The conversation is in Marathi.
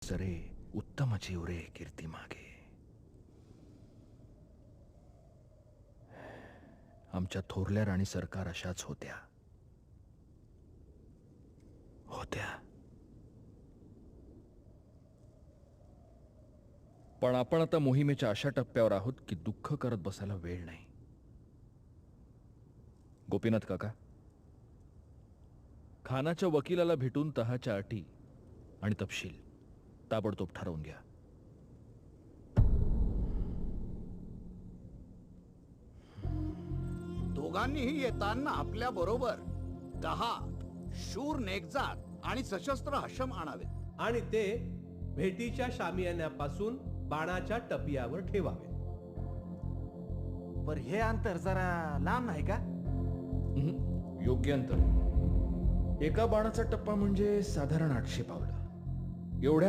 सरे उत्तम चिवरे कीर्ती मागे. आमच्या थोरल्या राणी सरकार अशाच होत्या. पण आपण आता मोहिमेच्या अशा टप्प्यावर आहोत की दुःख करत बसायला वेळ नाही. गोपीनाथ काका, खानाच्या वकिलाला भेटून तहाच्या अटी आणि तपशील ताबडतोब ठरवून घ्या. दोघांनीही येताना आपल्या बरोबर 10 शूर नेकजात आणि सशस्त्र हशम आणावेत आणि ते भेटीच्या शामियान्यापासून बाणाच्या टपियावर ठेवावे. पर हे अंतर जरा लांब नाही का? योग्य अंतर. एका बाणाचा टप्पा म्हणजे साधारण 800 पावलं. एवढ्या